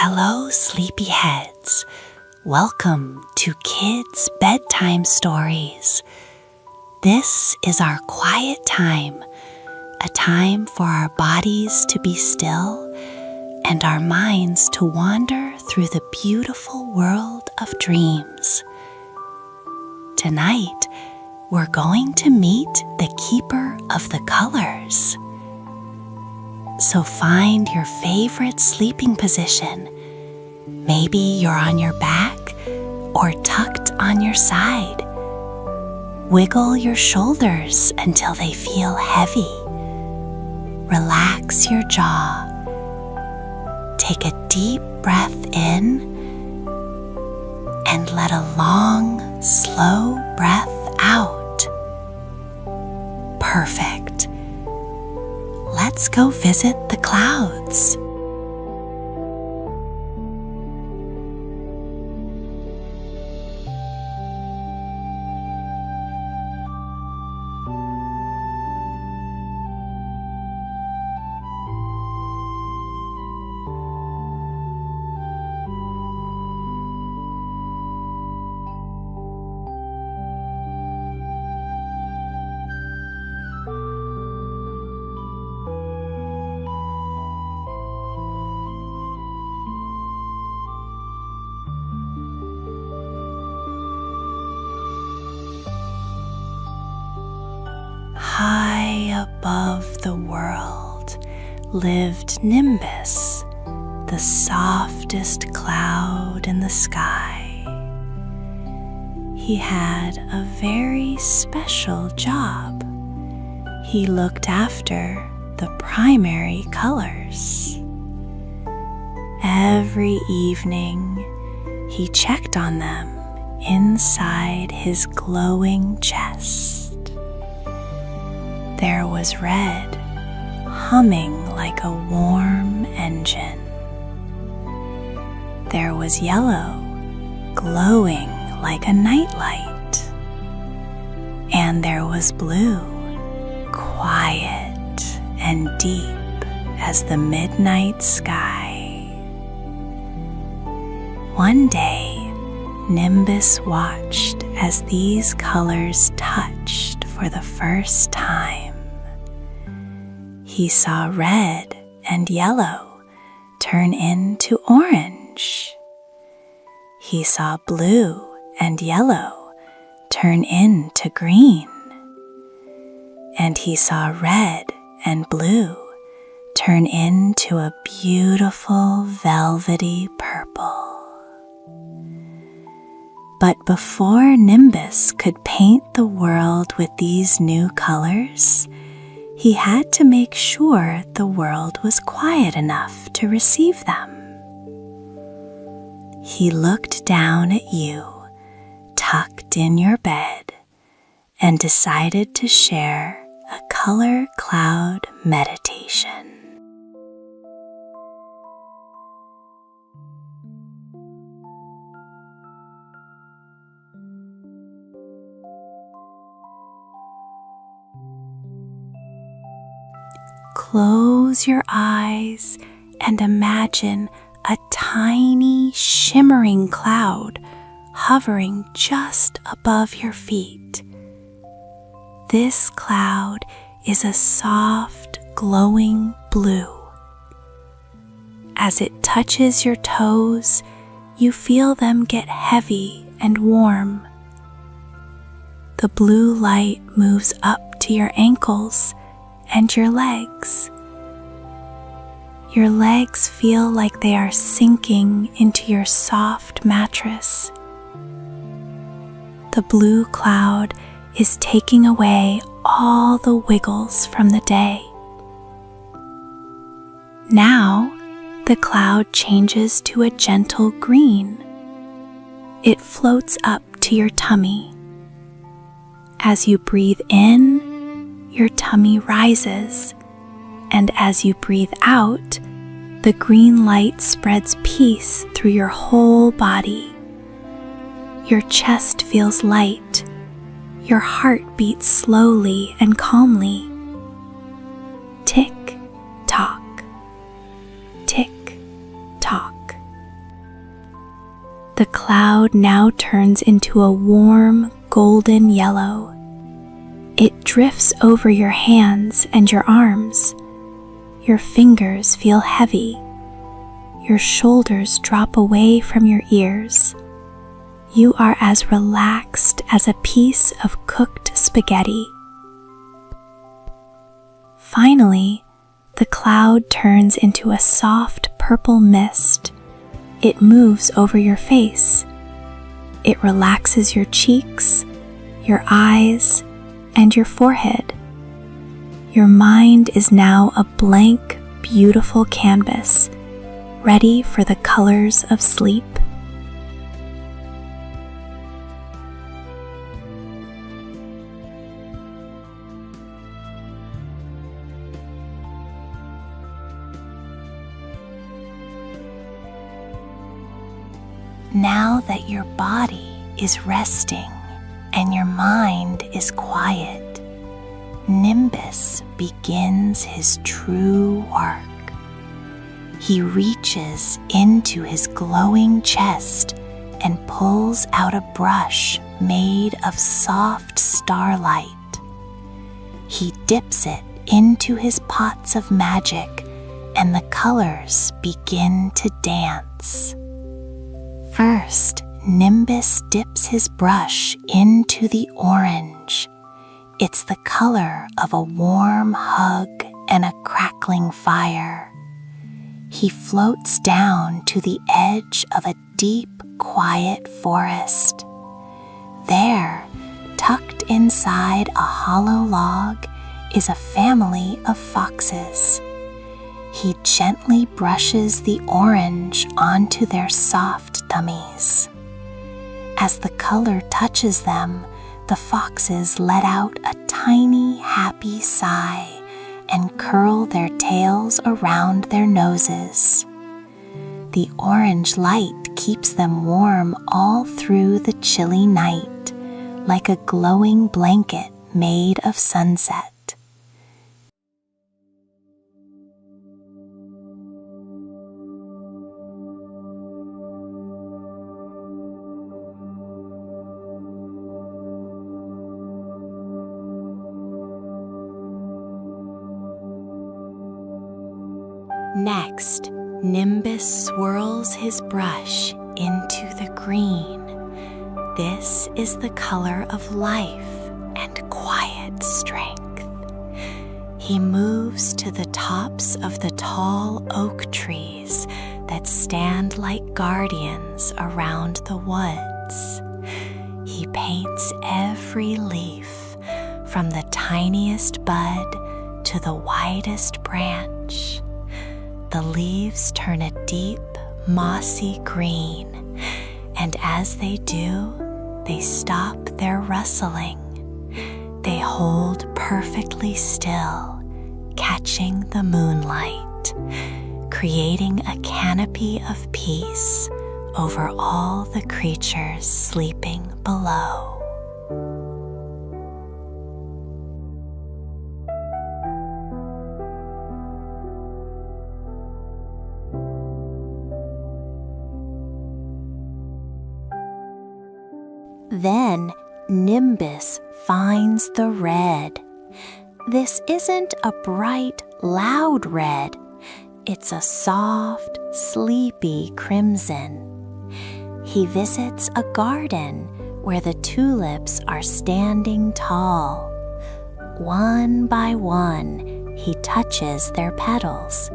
Hello, sleepyheads. Welcome to Kids' Bedtime Stories. This is our quiet time, a time for our bodies to be still and our minds to wander through the beautiful world of dreams. Tonight, we're going to meet the keeper of the colors. So find your favorite sleeping position. Maybe you're on your back or tucked on your side. Wiggle your shoulders until they feel heavy. Relax your jaw. Take a deep breath in and let a long, slow breath out. Perfect. Let's go visit the clouds. High above the world lived Nimbus, the softest cloud in the sky. He had a very special job. He looked after the primary colors. Every evening, he checked on them inside his glowing chest. There was red, humming like a warm engine. There was yellow, glowing like a nightlight. And there was blue, quiet and deep as the midnight sky. One day, Nimbus watched as these colors touched for the first time. He saw red and yellow turn into orange. He saw blue and yellow turn into green. And he saw red and blue turn into a beautiful velvety purple. But before Nimbus could paint the world with these new colors, he had to make sure the world was quiet enough to receive them. He looked down at you, tucked in your bed, and decided to share a color cloud meditation. Close your eyes and imagine a tiny shimmering cloud hovering just above your feet. This cloud is a soft, glowing blue. As it touches your toes, you feel them get heavy and warm. The blue light moves up to your ankles and your legs. Your legs feel like they are sinking into your soft mattress. The blue cloud is taking away all the wiggles from the day. Now, the cloud changes to a gentle green. It floats up to your tummy. As you breathe in, your tummy rises, and as you breathe out, the green light spreads peace through your whole body. Your chest feels light. Your heart beats slowly and calmly. Tick, tock, tick, tock. The cloud now turns into a warm golden yellow. It drifts over your hands and your arms. Your fingers feel heavy. Your shoulders drop away from your ears. You are as relaxed as a piece of cooked spaghetti. Finally, the cloud turns into a soft purple mist. It moves over your face. It relaxes your cheeks, your eyes, and your forehead. Your mind is now a blank, beautiful canvas, ready for the colors of sleep. Now that your body is resting and your mind is quiet, Nimbus begins his true work. He reaches into his glowing chest and pulls out a brush made of soft starlight. He dips it into his pots of magic, and the colors begin to dance. First, Nimbus dips his brush into the orange. It's the color of a warm hug and a crackling fire. He floats down to the edge of a deep, quiet forest. There, tucked inside a hollow log, is a family of foxes. He gently brushes the orange onto their soft tummies. As the color touches them, the foxes let out a tiny, happy sigh and curl their tails around their noses. The orange light keeps them warm all through the chilly night, like a glowing blanket made of sunset. Next, Nimbus swirls his brush into the green. This is the color of life and quiet strength. He moves to the tops of the tall oak trees that stand like guardians around the woods. He paints every leaf, from the tiniest bud to the widest branch. The leaves turn a deep, mossy green, and as they do, they stop their rustling. They hold perfectly still, catching the moonlight, creating a canopy of peace over all the creatures sleeping below. Then Nimbus finds the red. This isn't a bright, loud red. It's a soft, sleepy crimson. He visits a garden where the tulips are standing tall. One by one, he touches their petals.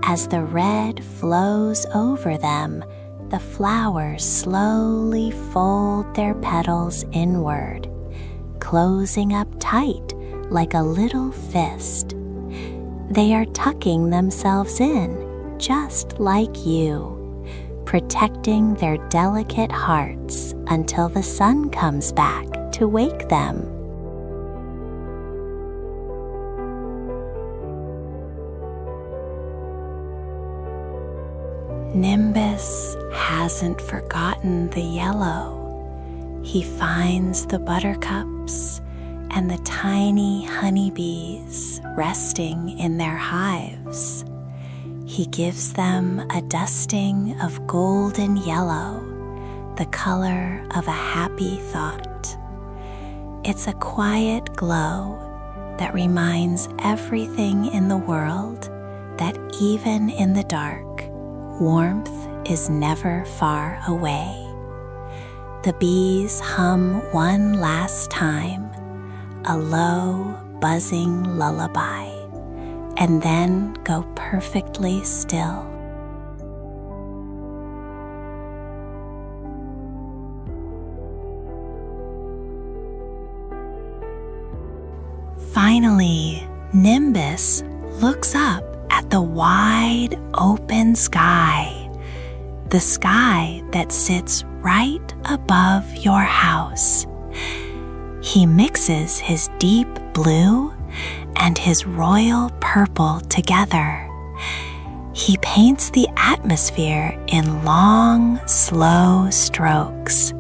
As the red flows over them, the flowers slowly fold their petals inward, closing up tight like a little fist. They are tucking themselves in, just like you, protecting their delicate hearts until the sun comes back to wake them. Nimbus hasn't forgotten the yellow. He finds the buttercups and the tiny honeybees resting in their hives. He gives them a dusting of golden yellow the color of a happy thought. It's a quiet glow that reminds everything in the world that even in the dark, warmth is never far away. The bees hum one last time, a low, buzzing lullaby, and then go perfectly still. Finally, Nimbus looks up at the wide open sky, the sky that sits right above your house. He mixes his deep blue and his royal purple together. He paints the atmosphere in long, slow strokes.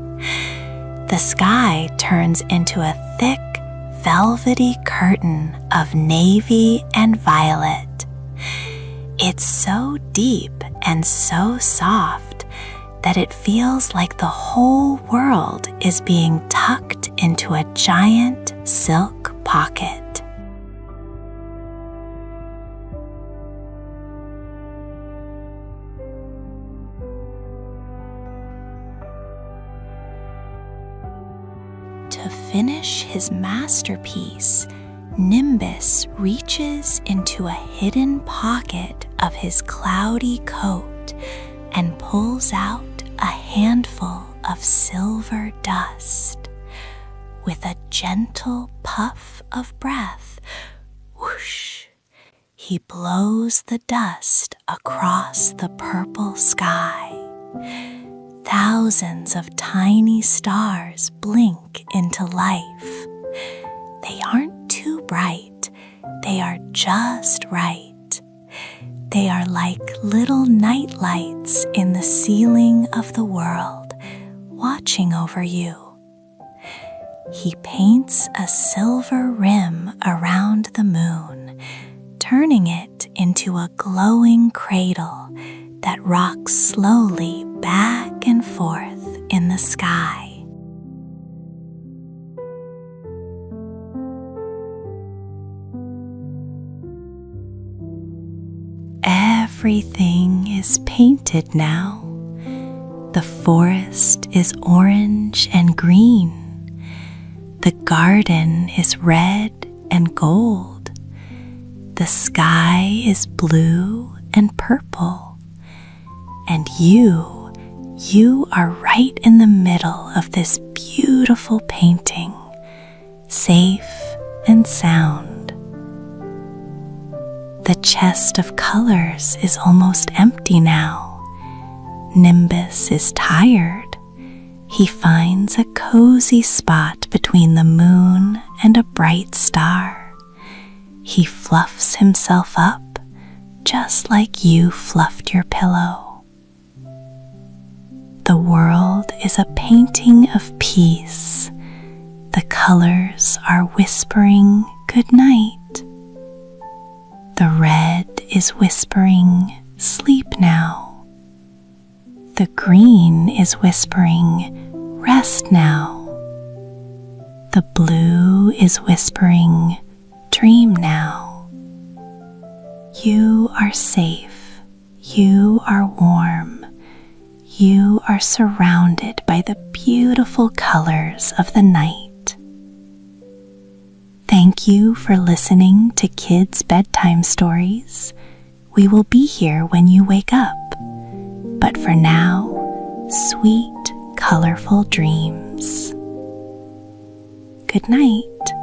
The sky turns into a thick, velvety curtain of navy and violet. It's so deep and so soft that it feels like the whole world is being tucked into a giant silk pocket. To finish his masterpiece, Nimbus reaches into a hidden pocket of his cloudy coat and pulls out a handful of silver dust. With a gentle puff of breath, whoosh, he blows the dust across the purple sky. Thousands of tiny stars blink into life. They aren't too bright, they are just right. They are like little night lights in the ceiling of the world, watching over you. He paints a silver rim around the moon, turning it into a glowing cradle that rocks slowly back and forth in the sky. Everything is painted now. The forest is orange and green. The garden is red and gold. The sky is blue and purple. And you are right in the middle of this beautiful painting, safe and sound. The chest of colors is almost empty now. Nimbus is tired. He finds a cozy spot between the moon and a bright star. He fluffs himself up, just like you fluffed your pillow. The world is a painting of peace. The colors are whispering goodnight. The red is whispering sleep now. The green is whispering rest now. The blue is whispering dream now. You are safe. You are warm. You are surrounded by the beautiful colors of the night. Thank you for listening to Kids' Bedtime Stories. We will be here when you wake up. But for now, sweet, colorful dreams. Good night.